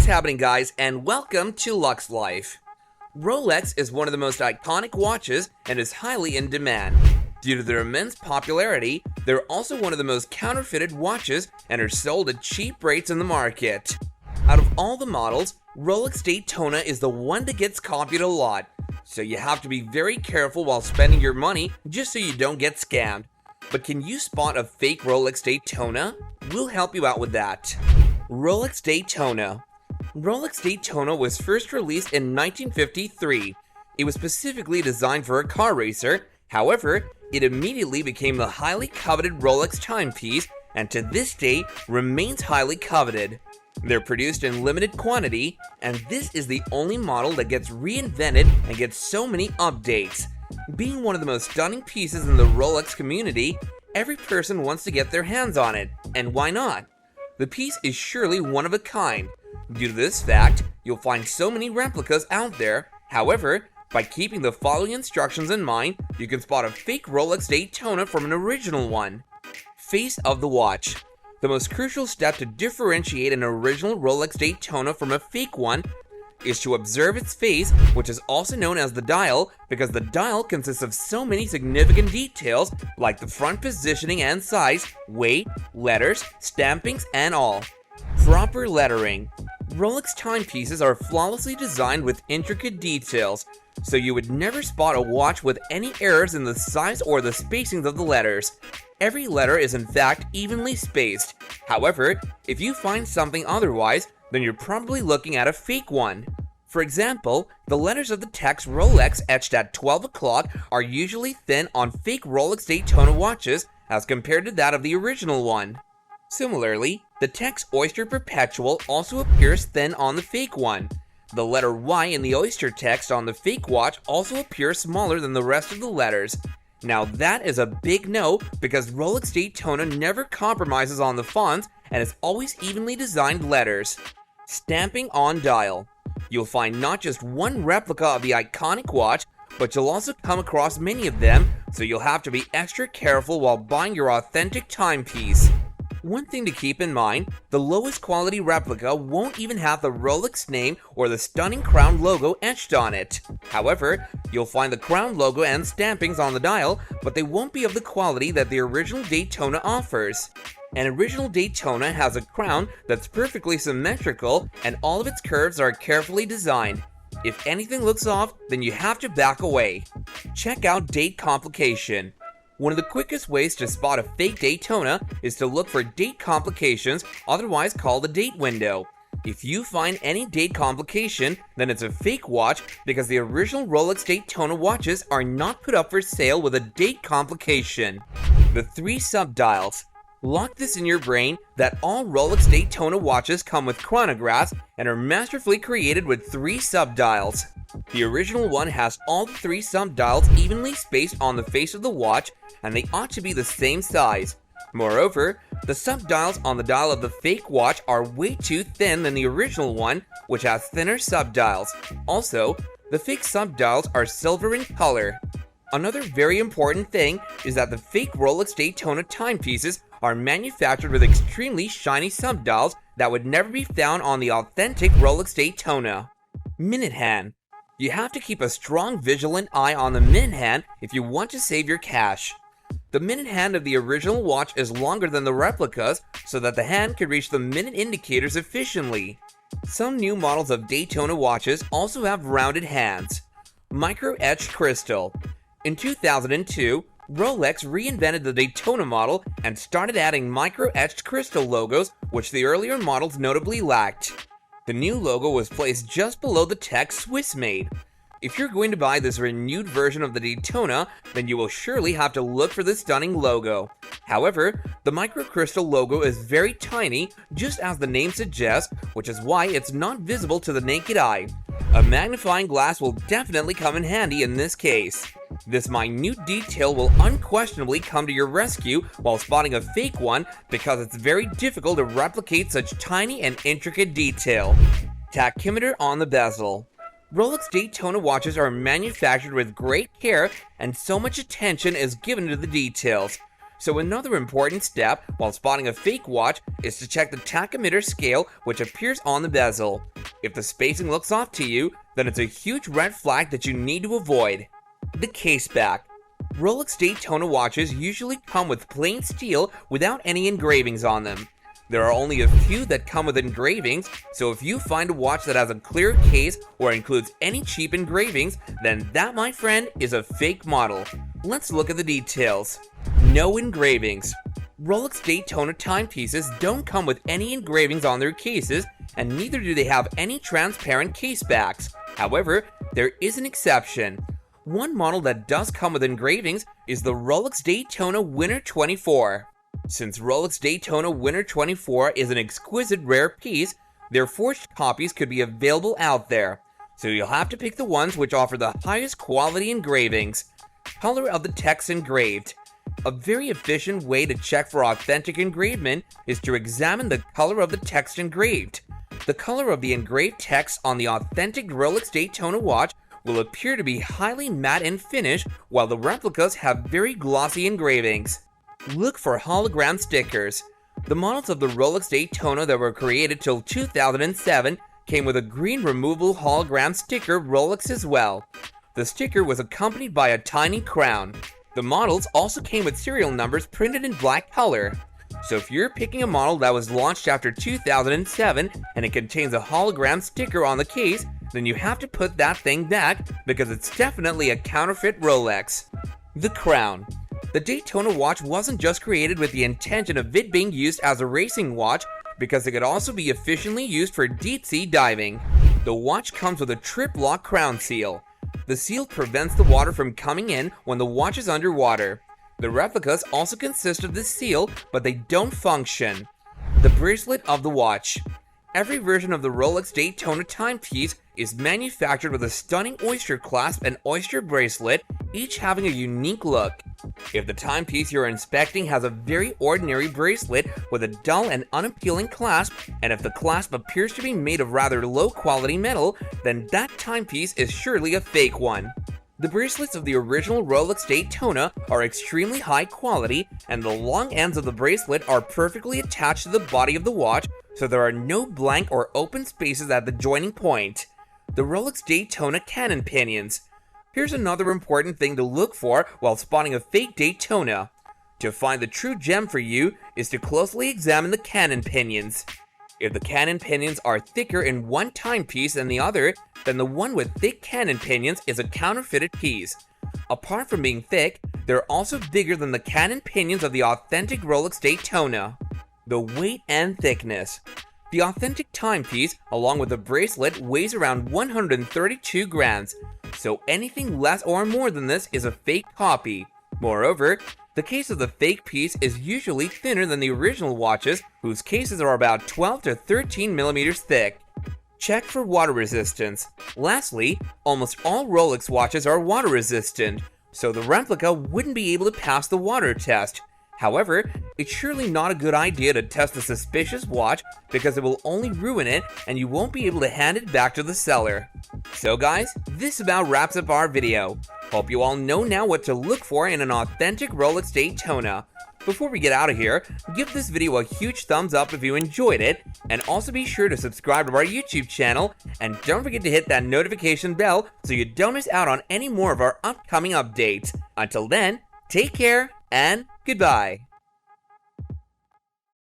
happening, guys, and welcome to Luxe Life. Rolex is one of the most iconic watches and is highly in demand. Due to their immense popularity, they're also one of the most counterfeited watches and are sold at cheap rates in the market. Out of all the models, Rolex Daytona is the one that gets copied a lot, so you have to be very careful while spending your money just so you don't get scammed. But can you spot a fake Rolex Daytona? We'll help you out with that. Rolex Daytona. Rolex Daytona was first released in 1953. It was specifically designed for a car racer. However, it immediately became the highly coveted Rolex timepiece and to this day remains highly coveted. They're produced in limited quantity, and this is the only model that gets reinvented and gets so many updates. Being one of the most stunning pieces in the Rolex community, every person wants to get their hands on it, and why not? The piece is surely one of a kind. Due to this fact, you'll find so many replicas out there. However, by keeping the following instructions in mind, you can spot a fake Rolex Daytona from an original one. Face of the watch. The most crucial step to differentiate an original Rolex Daytona from a fake one is to observe its face, which is also known as the dial, because the dial consists of so many significant details like the front positioning and size, weight, letters, stampings, and all. Proper lettering. Rolex timepieces are flawlessly designed with intricate details, so you would never spot a watch with any errors in the size or the spacings of the letters. Every letter is in fact evenly spaced. However, if you find something otherwise, then you're probably looking at a fake one. For example, the letters of the text Rolex etched at 12 o'clock are usually thin on fake Rolex Daytona watches as compared to that of the original one. Similarly, the text Oyster Perpetual also appears thin on the fake one. The letter Y in the Oyster text on the fake watch also appears smaller than the rest of the letters. Now that is a big no, because Rolex Daytona never compromises on the fonts and is always evenly designed letters. Stamping on dial. You'll find not just one replica of the iconic watch, but you'll also come across many of them, so you'll have to be extra careful while buying your authentic timepiece. One thing to keep in mind, the lowest quality replica won't even have the Rolex name or the stunning crown logo etched on it. However, you'll find the crown logo and stampings on the dial, but they won't be of the quality that the original Daytona offers. An original Daytona has a crown that's perfectly symmetrical and all of its curves are carefully designed. If anything looks off, then you have to back away. Check out date complication. One of the quickest ways to spot a fake Daytona is to look for date complications, otherwise called a date window. If you find any date complication, then it's a fake watch because the original Rolex Daytona watches are not put up for sale with a date complication. The 3 subdials. Lock this in your brain that all Rolex Daytona watches come with chronographs and are masterfully created with 3 subdials. The original one has all the 3 subdials evenly spaced on the face of the watch, and they ought to be the same size. Moreover, the subdials on the dial of the fake watch are way too thin than the original one, which has thinner subdials. Also, the fake subdials are silver in color. Another very important thing is that the fake Rolex Daytona timepieces are manufactured with extremely shiny subdials that would never be found on the authentic Rolex Daytona. Minute hand. You have to keep a strong vigilant eye on the minute hand if you want to save your cash. The minute hand of the original watch is longer than the replicas so that the hand can reach the minute indicators efficiently. Some new models of Daytona watches also have rounded hands. Micro-etched crystal. In 2002, Rolex reinvented the Daytona model and started adding micro-etched crystal logos, which the earlier models notably lacked. The new logo was placed just below the text Swiss made. If you're going to buy this renewed version of the Daytona, then you will surely have to look for the stunning logo. However, the microcrystal logo is very tiny, just as the name suggests, which is why it's not visible to the naked eye. A magnifying glass will definitely come in handy in this case. This minute detail will unquestionably come to your rescue while spotting a fake one because it's very difficult to replicate such tiny and intricate detail. Tachymeter on the bezel. Rolex Daytona watches are manufactured with great care and so much attention is given to the details. So another important step while spotting a fake watch is to check the tachymeter scale which appears on the bezel. If the spacing looks off to you, then it's a huge red flag that you need to avoid. The case back. Rolex Daytona watches usually come with plain steel without any engravings on them. There are only a few that come with engravings, so if you find a watch that has a clear case or includes any cheap engravings, then that, my friend, is a fake model. Let's look at the details. No engravings. Rolex Daytona timepieces don't come with any engravings on their cases, and neither do they have any transparent case backs. However, there is an exception. One model that does come with engravings is the Rolex Daytona Winner 24. Since Rolex Daytona Winner 24 is an exquisite rare piece, their forged copies could be available out there, so you'll have to pick the ones which offer the highest quality engravings. Color of the text engraved. A very efficient way to check for authentic engravement is to examine the color of the text engraved. The color of the engraved text on the authentic Rolex Daytona watch will appear to be highly matte in finish, while the replicas have very glossy engravings. Look for hologram stickers. The models of the Rolex Daytona that were created till 2007 came with a green removable hologram sticker Rolex as well. The sticker was accompanied by a tiny crown. The models also came with serial numbers printed in black color. So if you're picking a model that was launched after 2007 and it contains a hologram sticker on the case, then you have to put that thing back because it's definitely a counterfeit Rolex. The crown. The Daytona watch wasn't just created with the intention of it being used as a racing watch, because it could also be efficiently used for deep-sea diving. The watch comes with a trip-lock crown seal. The seal prevents the water from coming in when the watch is underwater. The replicas also consist of this seal, but they don't function. The bracelet of the watch. Every version of the Rolex Daytona timepiece is manufactured with a stunning oyster clasp and oyster bracelet, each having a unique look. If the timepiece you're inspecting has a very ordinary bracelet with a dull and unappealing clasp, and if the clasp appears to be made of rather low quality metal, then that timepiece is surely a fake one. The bracelets of the original Rolex Daytona are extremely high quality, and the long ends of the bracelet are perfectly attached to the body of the watch, so there are no blank or open spaces at the joining point. The Rolex Daytona cannon pinions. Here's another important thing to look for while spotting a fake Daytona. To find the true gem for you is to closely examine the cannon pinions. If the cannon pinions are thicker in one timepiece than the other, then the one with thick cannon pinions is a counterfeited piece. Apart from being thick, they're also bigger than the cannon pinions of the authentic Rolex Daytona. The weight and thickness. The authentic timepiece, along with the bracelet, weighs around 132 grams, so anything less or more than this is a fake copy. Moreover, the case of the fake piece is usually thinner than the original watches, whose cases are about 12 to 13 millimeters thick. Check for water resistance. Lastly, almost all Rolex watches are water resistant, so the replica wouldn't be able to pass the water test. However, it's surely not a good idea to test a suspicious watch because it will only ruin it and you won't be able to hand it back to the seller. So guys, this about wraps up our video. Hope you all know now what to look for in an authentic Rolex Daytona. Before we get out of here, give this video a huge thumbs up if you enjoyed it, and also be sure to subscribe to our YouTube channel, and don't forget to hit that notification bell so you don't miss out on any more of our upcoming updates. Until then, take care and goodbye.